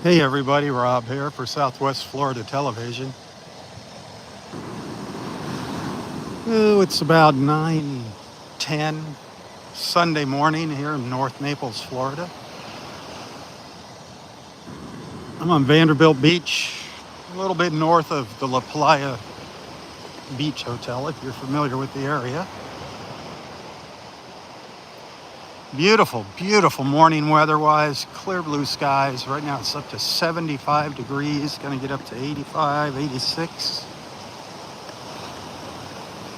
Hey everybody, Rob here for Southwest Florida Television. Oh, it's about 9:10 Sunday morning here in North Naples, Florida. I'm on Vanderbilt Beach, a little bit north of the La Playa Beach Hotel, if you're familiar with the area. Beautiful, beautiful morning weather-wise, clear blue skies. Right now it's up to 75 degrees, gonna get up to 85, 86.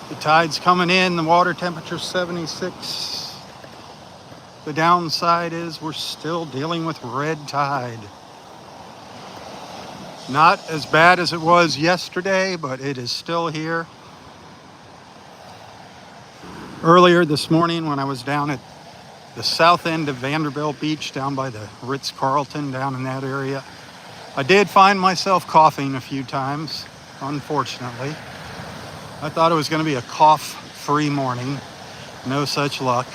The tide's coming in, the water temperature's 76. The downside is we're still dealing with red tide. Not as bad as it was yesterday, but it is still here. Earlier this morning when I was down at the south end of Vanderbilt Beach, down by the Ritz-Carlton, down in that area, I did find myself coughing a few times, unfortunately. I thought it was going to be a cough-free morning. No such luck.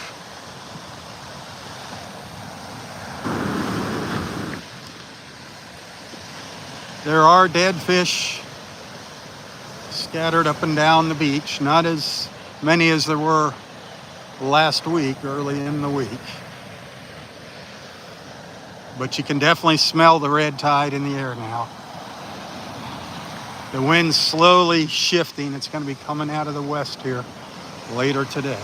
There are dead fish scattered up and down the beach, not as many as there were last week, early in the week. But you can definitely smell the red tide in the air now. The wind's slowly shifting. It's going to be coming out of the west here later today.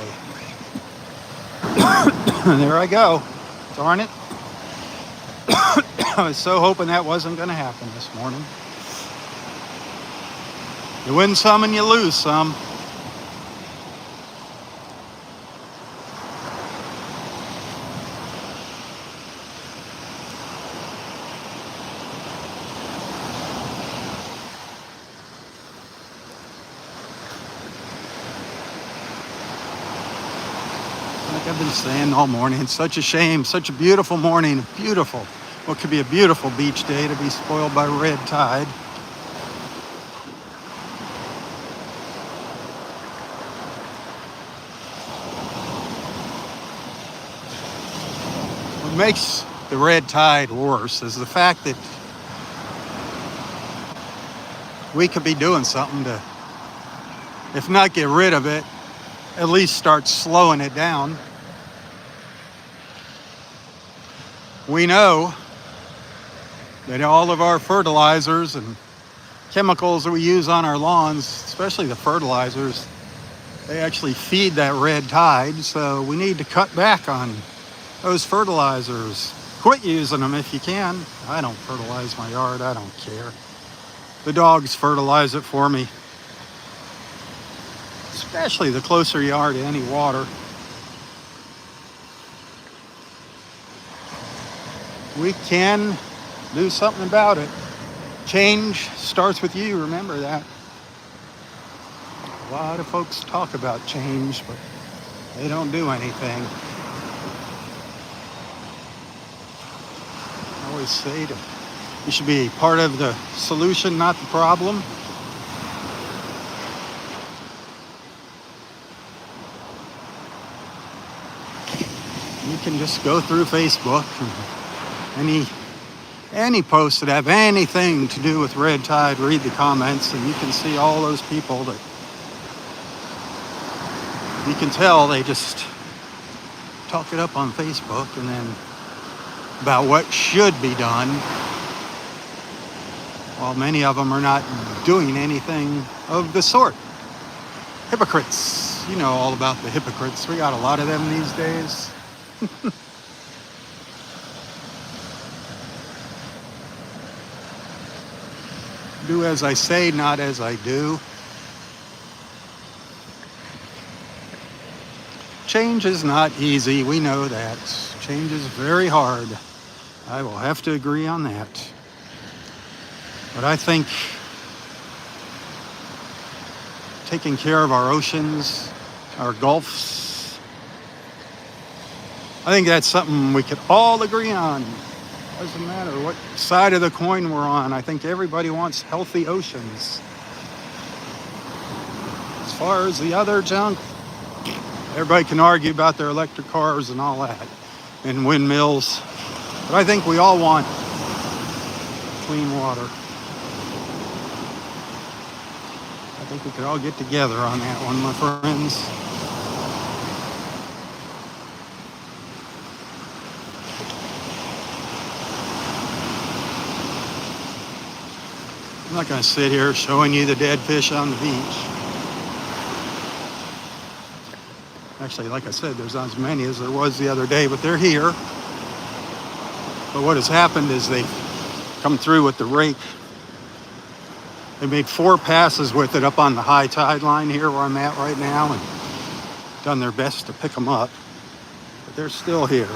There I go. Darn it. I was so hoping that wasn't going to happen this morning. You win some and you lose some. Like I've been saying all morning, it's such a shame, such a beautiful morning, beautiful. What could be a beautiful beach day to be spoiled by red tide. What makes the red tide worse is the fact that we could be doing something to, if not get rid of it, at least start slowing it down. We know that all of our fertilizers and chemicals that we use on our lawns, especially the fertilizers, they actually feed that red tide, so we need to cut back on those fertilizers. Quit using them if you can. I don't fertilize my yard, I don't care. The dogs fertilize it for me. Especially the closer you are to any water. We can do something about it. Change starts with you, remember that. A lot of folks talk about change, but they don't do anything. I always say that you should be part of the solution, not the problem. You can just go through Facebook and any posts that have anything to do with red tide, read the comments, and you can see all those people that you can tell they just talk it up on Facebook and then about what should be done, while many of them are not doing anything of the sort. Hypocrites. You know all about the hypocrites. We got a lot of them these days. Do as I say, not as I do. Change is not easy, we know that. Change is very hard. I will have to agree on that. But I think taking care of our oceans, our gulfs, I think that's something we could all agree on. Doesn't matter what side of the coin we're on. I think everybody wants healthy oceans. As far as the other junk, everybody can argue about their electric cars and all that, and windmills. But I think we all want clean water. I think we could all get together on that one, my friends. I'm not going to sit here showing you the dead fish on the beach. Actually, like I said, there's not as many as there was the other day, but they're here. But what has happened is they've come through with the rake. They made 4 passes with it up on the high tide line here where I'm at right now and done their best to pick them up. But they're still here.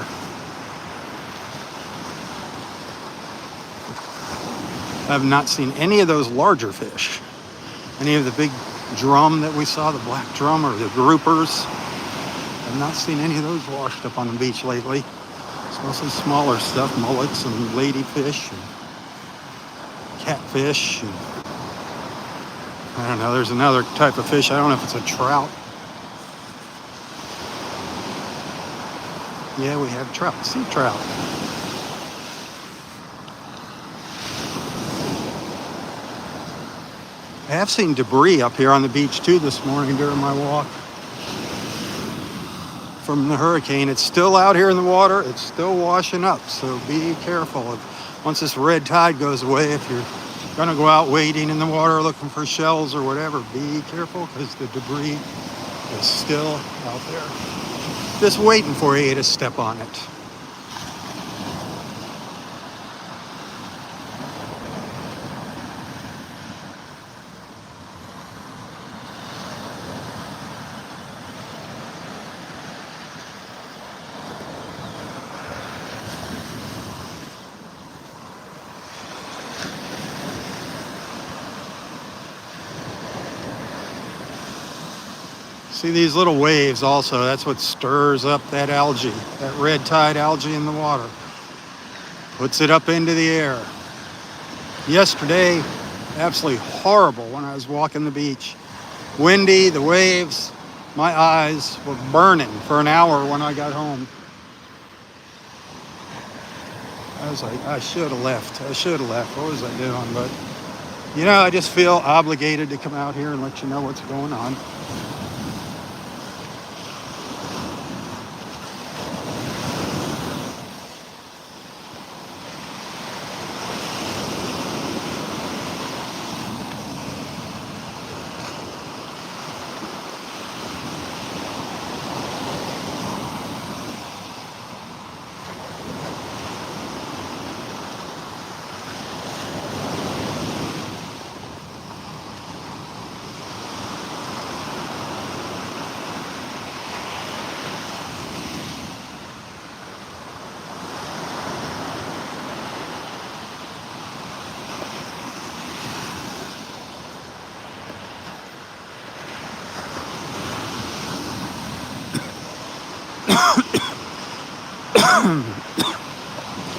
I have not seen any of those larger fish. Any of the big drum that we saw, the black drum or the groupers. I've not seen any of those washed up on the beach lately. It's mostly smaller stuff, mullets and ladyfish and catfish. And I don't know, there's another type of fish. I don't know if it's a trout. Yeah, we have trout, sea trout. I have seen debris up here on the beach too this morning during my walk from the hurricane. It's still out here in the water. It's still washing up, so be careful. Once this red tide goes away, if you're going to go out wading in the water looking for shells or whatever, be careful because the debris is still out there. Just waiting for you to step on it. See these little waves also, that's what stirs up that algae, that red tide algae in the water. Puts it up into the air. Yesterday, absolutely horrible when I was walking the beach. Windy, the waves, my eyes were burning for an hour when I got home. I was like, I should have left. What was I doing? But, you know, I just feel obligated to come out here and let you know what's going on.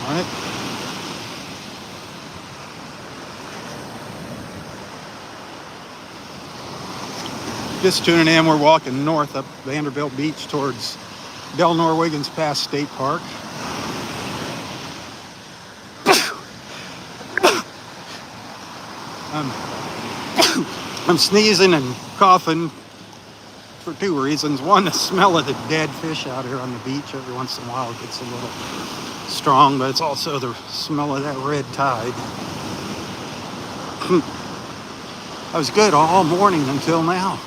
Alright. Just tuning in, we're walking north up Vanderbilt Beach towards Del Norwigan's Pass State Park. I'm sneezing and coughing for 2 reasons. One, the smell of the dead fish out here on the beach every once in a while gets a little strong, but it's also the smell of that red tide. I was good all morning until now.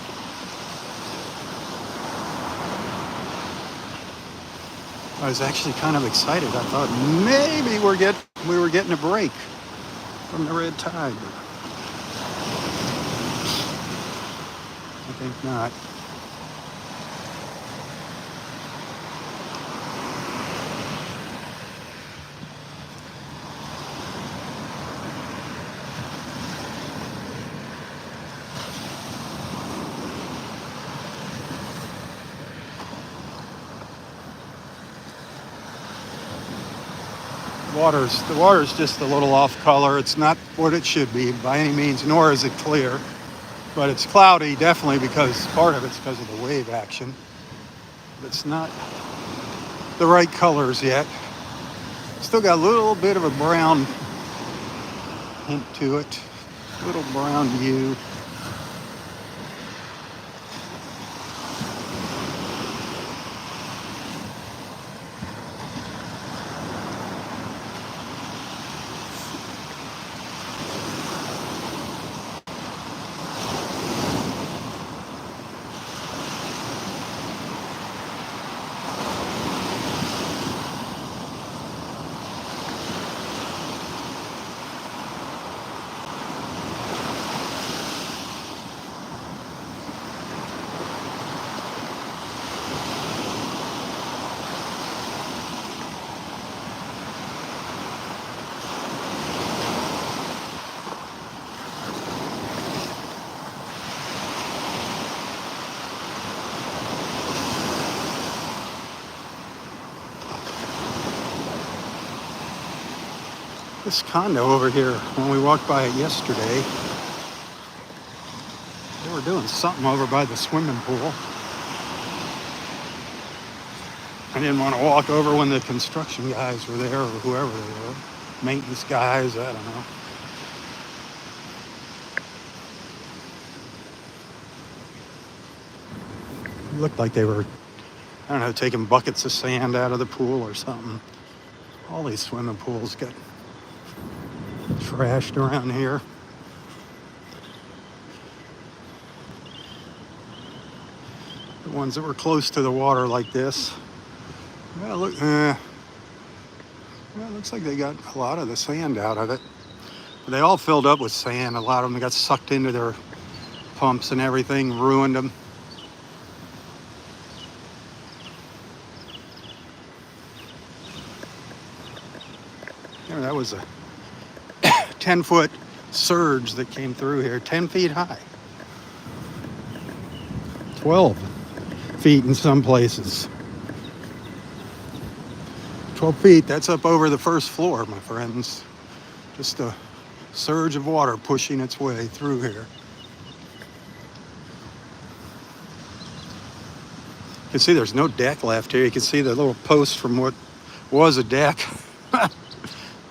I was actually kind of excited. I thought maybe we were getting a break from the red tide. I think not. The water's just a little off color. It's not what it should be by any means, nor is it clear. But it's cloudy, definitely, because part of it's because of the wave action. But it's not the right colors yet. Still got a little bit of a brown hint to it. Little brown U. This condo over here, when we walked by it yesterday, they were doing something over by the swimming pool. I didn't want to walk over when the construction guys were there, or whoever they were. Maintenance guys, I don't know. It looked like they were, I don't know, taking buckets of sand out of the pool or something. All these swimming pools get trashed around here. The ones that were close to the water like this. Well, look, well, it looks like they got a lot of the sand out of it. But they all filled up with sand. A lot of them got sucked into their pumps and everything, ruined them. Yeah, that was a 10-foot surge that came through here, 10 feet high. 12 feet in some places. 12 feet, that's up over the first floor, my friends. Just a surge of water pushing its way through here. You can see there's no deck left here. You can see the little post from what was a deck.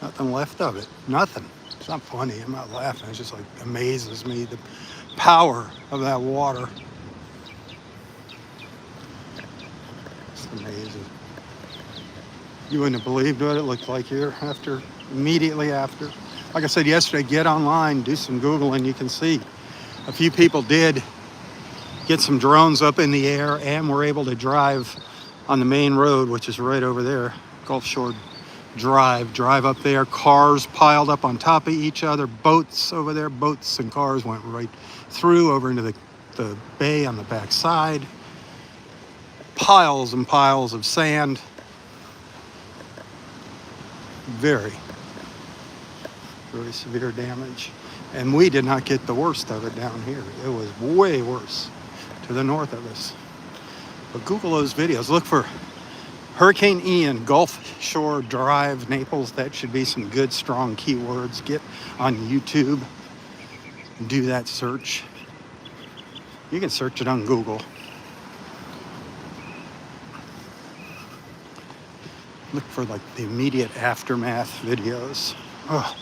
Nothing left of it. Nothing. It's not funny. I'm not laughing. It just like amazes me the power of that water. It's amazing. You wouldn't have believed what it looked like here immediately after. Like I said yesterday, get online, do some Googling. You can see a few people did get some drones up in the air and were able to drive on the main road, which is right over there, Gulf Shore drive up there. Cars piled up on top of each other, boats over there, boats and cars went right through over into the bay on the back side. Piles and piles of sand. Very, very severe damage. And we did not get the worst of it down here. It was way worse to the north of us. But Google those videos. Look for Hurricane Ian, Gulf Shore Drive, Naples. That should be some good, strong keywords. Get on YouTube and do that search. You can search it on Google. Look for like the immediate aftermath videos. Oh.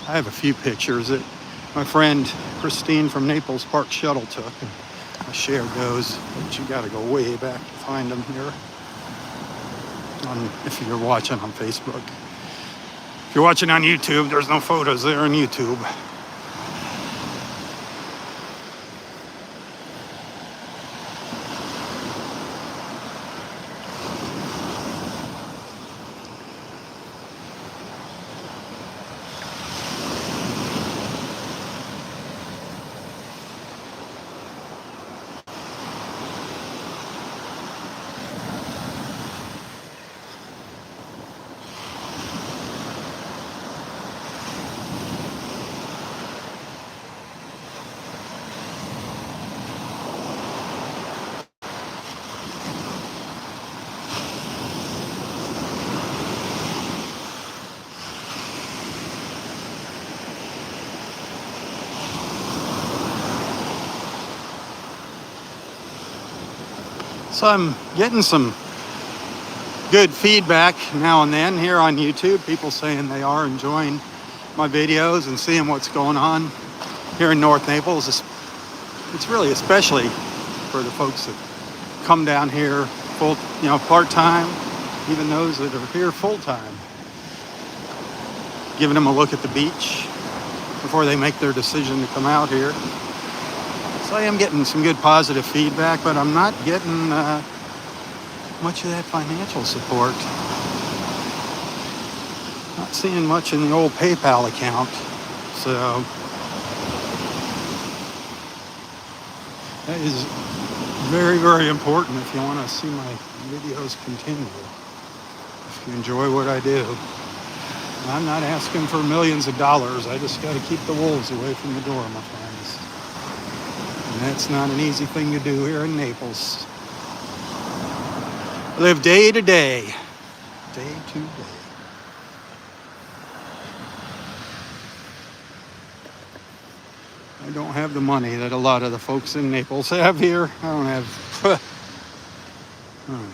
I have a few pictures that my friend Christine from Naples Park Shuttle took. And I shared those, but you got to go way back to find them here. If you're watching on Facebook. If you're watching on YouTube, there's no photos there on YouTube. So I'm getting some good feedback now and then here on YouTube. People saying they are enjoying my videos and seeing what's going on here in North Naples. It's really especially for the folks that come down here full, part-time, even those that are here full-time. Giving them a look at the beach before they make their decision to come out here. So I am getting some good positive feedback, but I'm not getting much of that financial support. Not seeing much in the old PayPal account. So that is very, very important if you want to see my videos continue. If you enjoy what I do. I'm not asking for millions of dollars. I just got to keep the wolves away from the door, my friends. And that's not an easy thing to do here in Naples. Live day to day. Day to day. I don't have the money that a lot of the folks in Naples have here. I don't have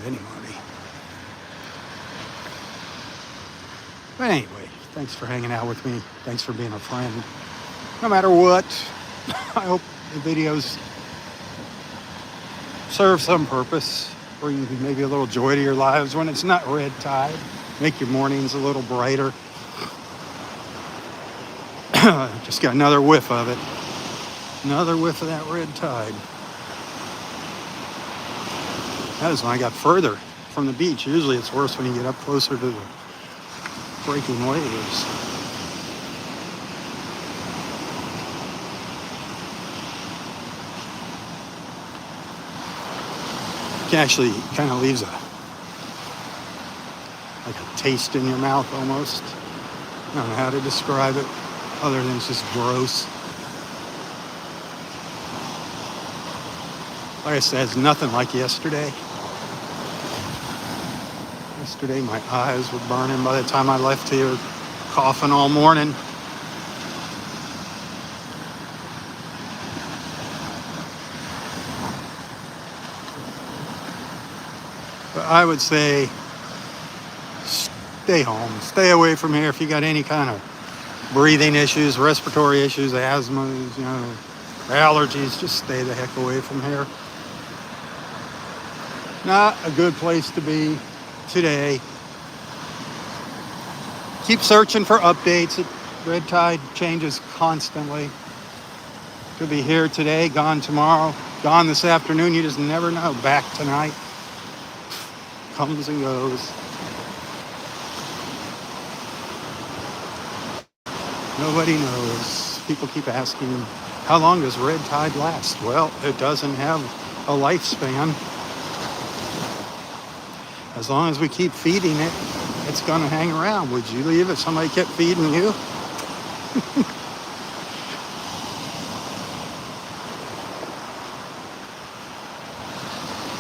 any money. But anyway, thanks for hanging out with me. Thanks for being a friend. No matter what, I hope the videos serve some purpose. Bring maybe a little joy to your lives when it's not red tide. Make your mornings a little brighter. Just got another whiff of it. Another whiff of that red tide. That was when I got further from the beach. Usually it's worse when you get up closer to the breaking waves. It actually kind of leaves a taste in your mouth almost. I don't know how to describe it other than it's just gross. Like I said, it's nothing like yesterday. Yesterday my eyes were burning by the time I left here, coughing all morning. But I would say stay home. Stay away from here if you got any kind of breathing issues, respiratory issues, asthma, allergies. Just stay the heck away from here. Not a good place to be today. Keep searching for updates. Red tide changes constantly. Could be here today, gone tomorrow, gone this afternoon. You just never know. Back tonight. Comes and goes. Nobody knows. People keep asking, how long does red tide last? Well, it doesn't have a lifespan. As long as we keep feeding it, it's going to hang around. Would you leave if somebody kept feeding you?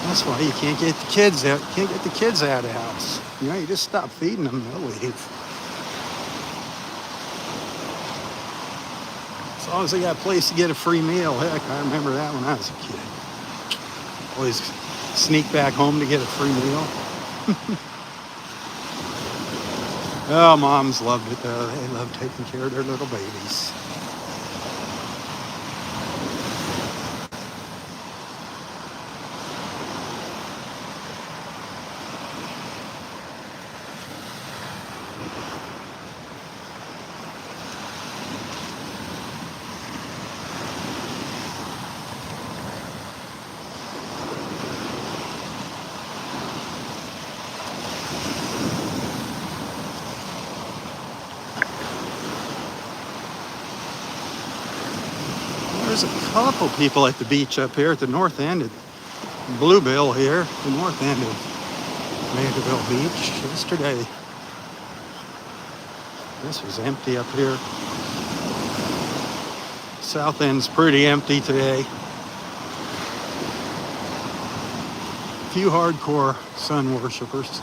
That's why you can't get the kids out. Can't get the kids out of the house. You just stop feeding them, they'll leave. As long as they got a place to get a free meal. Heck, I remember that when I was a kid. Always sneak back home to get a free meal. Oh, moms loved it though. They loved taking care of their little babies. There's a couple people at the beach up here at the north end of Bluebill here, the north end of Mandeville Beach. Yesterday, this was empty up here. South end's pretty empty today. Few hardcore sun worshipers.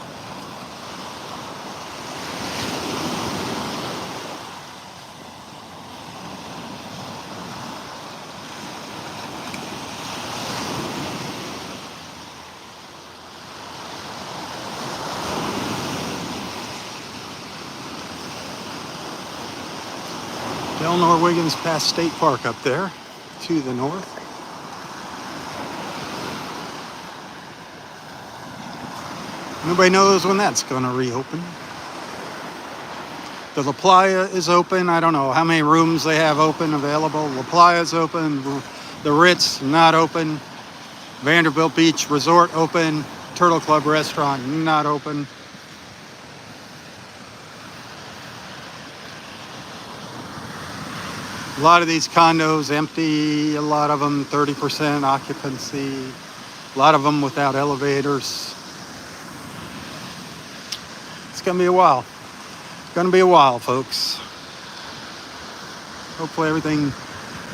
Del Norwegian's past State Park up there to the north. Nobody knows when that's going to reopen. The La Playa is open. I don't know how many rooms they have open available. La Playa is open. The Ritz not open. Vanderbilt Beach Resort open. Turtle Club Restaurant not open. A lot of these condos empty. A lot of them 30% occupancy. A lot of them without elevators. It's going to be a while. Gonna be a while, folks. Hopefully everything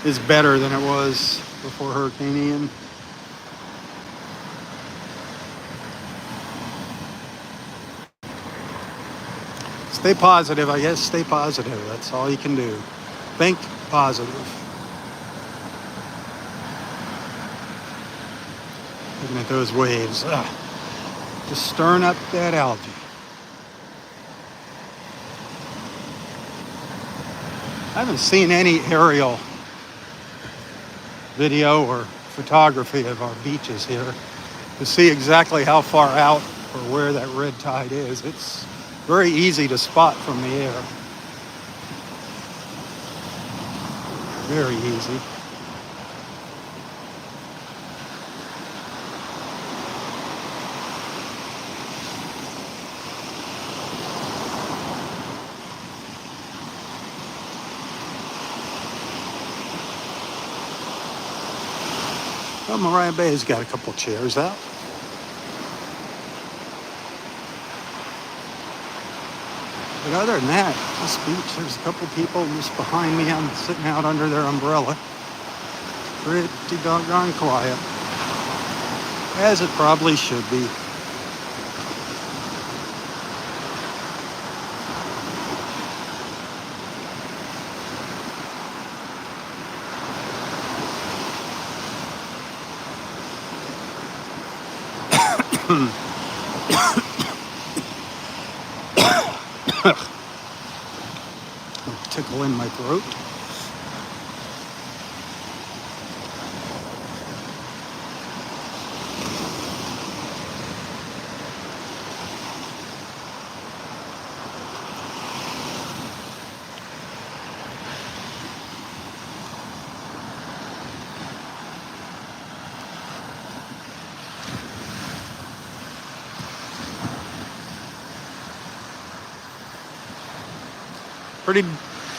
is better than it was before Hurricane Ian. Stay positive, I guess. Stay positive. That's all you can do. Think positive. Looking at those waves. Just stirring up that algae. I haven't seen any aerial video or photography of our beaches here to see exactly how far out or where that red tide is. It's very easy to spot from the air. Very easy. Well, Mariah Bay's got a couple chairs out. But other than that, this beach, there's a couple people just behind me. I'm sitting out under their umbrella. Pretty doggone quiet. As it probably should be. Tickle in my throat.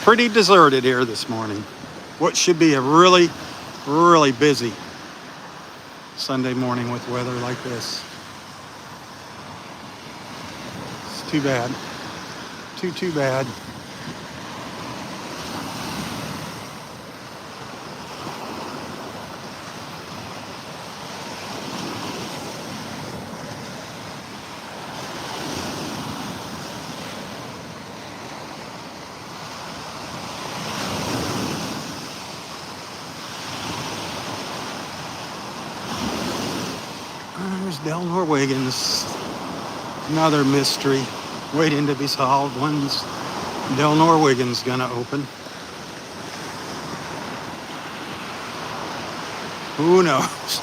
Pretty deserted here this morning. What should be a really busy Sunday morning with weather like this. It's too bad. Too bad. There's Del Norwegian's, another mystery waiting to be solved. When's Del Norwegian's gonna open? Who knows?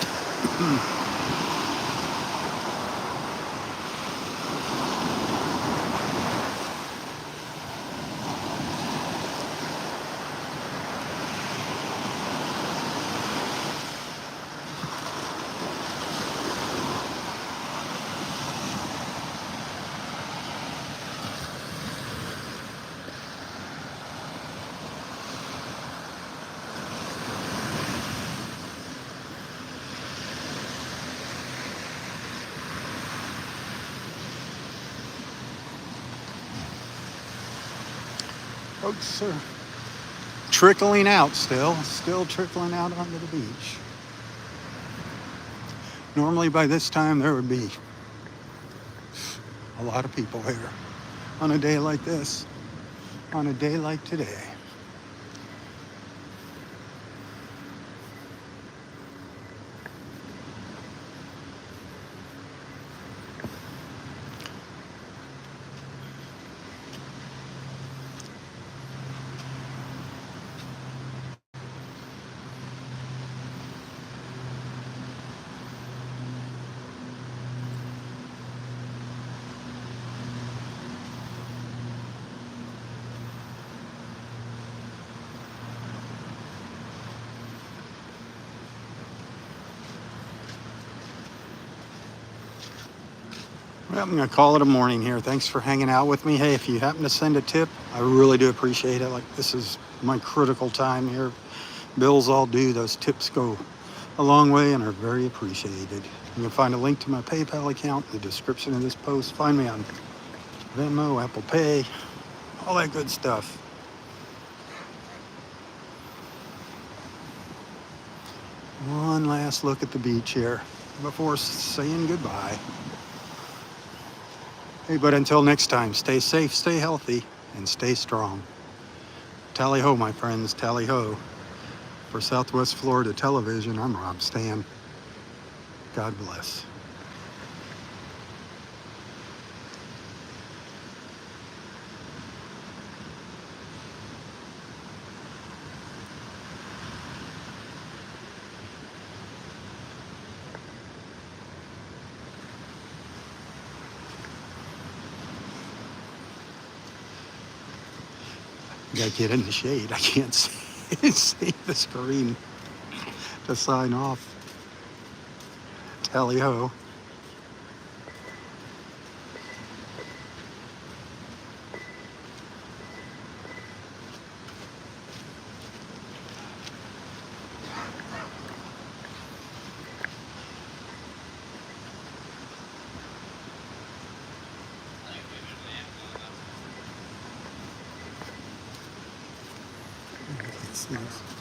Folks are trickling out still trickling out onto the beach. Normally by this time there would be a lot of people here on a day like this, on a day like today. Well, I'm going to call it a morning here. Thanks for hanging out with me. Hey, if you happen to send a tip, I really do appreciate it. Like, this is my critical time here. Bills all due. Those tips go a long way and are very appreciated. You can find a link to my PayPal account in the description of this post. Find me on Venmo, Apple Pay, all that good stuff. One last look at the beach here before saying goodbye. Hey, but until next time, stay safe, stay healthy, and stay strong. Tally ho, my friends, tally ho. For Southwest Florida Television, I'm Robb Stan. God bless. I gotta get in the shade. I can't see the screen to sign off. Tally ho. Let's see this.